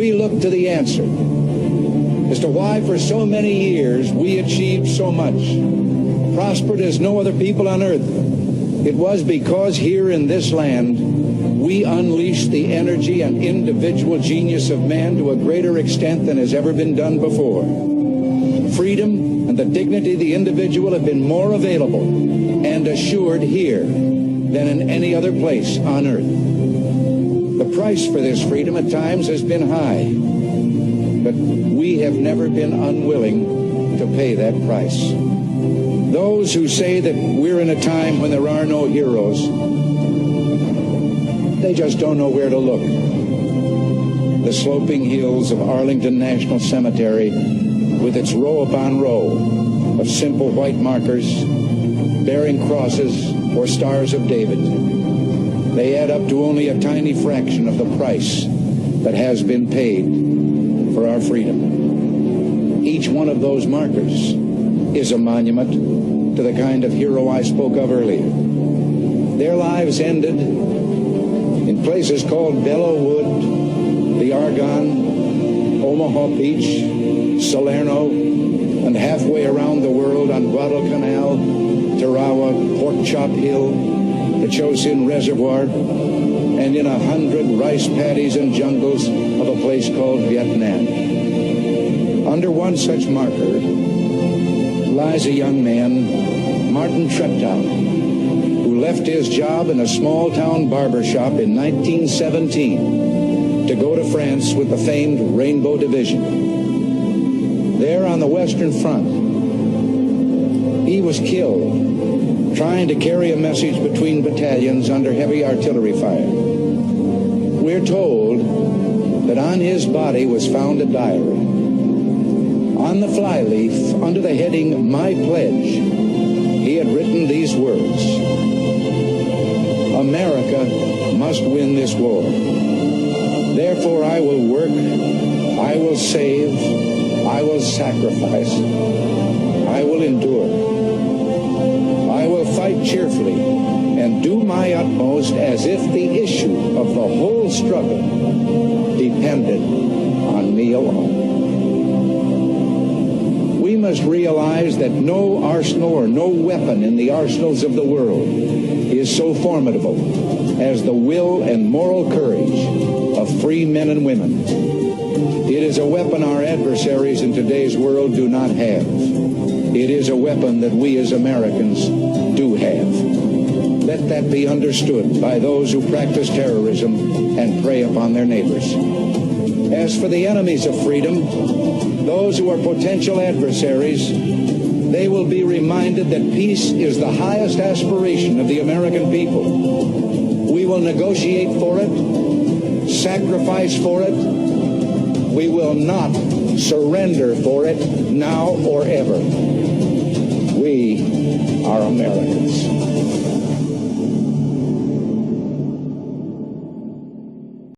we look to the answer as to why for so many years we achieved so much, prospered as no other people on earth, it was because here in this land we unleashed the energy and individual genius of man to a greater extent than has ever been done before. Freedom and the dignity of the individual have been more available and assured here than in any other place on earth. The price for this freedom at times has been high, but we have never been unwilling to pay that price. Those who say that we're in a time when there are no heroes, they just don't know where to look. The sloping hills of Arlington National Cemetery, with its row upon row of simple white markers bearing crosses or stars of David, they add up to only a tiny fraction of the price that has been paid for our freedom. Each one of those markers is a monument to the kind of hero I spoke of earlier. Their lives ended in places called Belleau Wood, the Argonne, Omaha Beach, Salerno, and halfway around the world on Guadalcanal, Tarawa, Pork Chop Hill, the Chosin Reservoir, and in 100 rice paddies and jungles of a place called Vietnam. Under one such marker lies a young man, Martin Treptow, who left his job in a small-town barber shop in 1917 to go to France with the famed Rainbow Division. There on the Western Front, he was killed trying to carry a message between battalions under heavy artillery fire. We're told that on his body was found a diary. On the flyleaf, under the heading, My Pledge, he had written these words: America must win this war. Therefore I will work, I will save, I will sacrifice, I will endure. I will fight cheerfully and do my utmost as if the issue of the whole struggle depended on me alone. We must realize that no arsenal or no weapon in the arsenals of the world is so formidable as the will and moral courage of free men and women. It is a weapon our adversaries in today's world do not have. It is a weapon that we as Americans do have. Let that be understood by those who practice terrorism and prey upon their neighbors. As for the enemies of freedom, those who are potential adversaries, they will be reminded that peace is the highest aspiration of the American people. We will negotiate for it, sacrifice for it. We will not surrender for it now or ever. We are Americans.